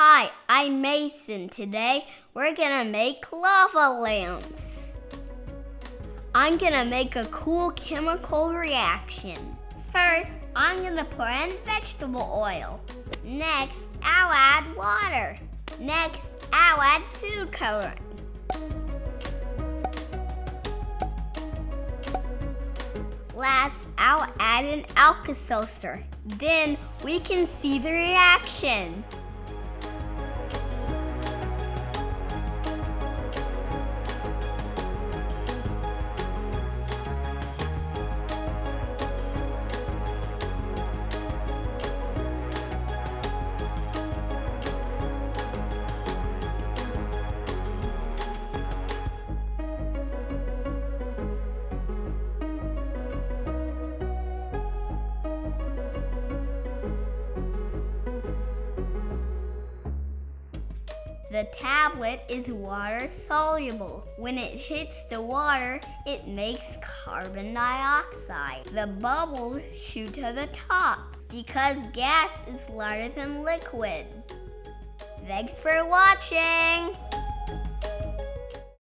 Hi, I'm Mason. Today, we're gonna make lava lamps. I'm gonna make a cool chemical reaction. First, I'm gonna pour in vegetable oil. Next, I'll add water. Next, I'll add food coloring. Last, I'll add an Alka-Seltzer. Then we can see the reaction. The tablet is water soluble. When it hits the water, it makes carbon dioxide. The bubbles shoot to the top because gas is lighter than liquid. Thanks for watching!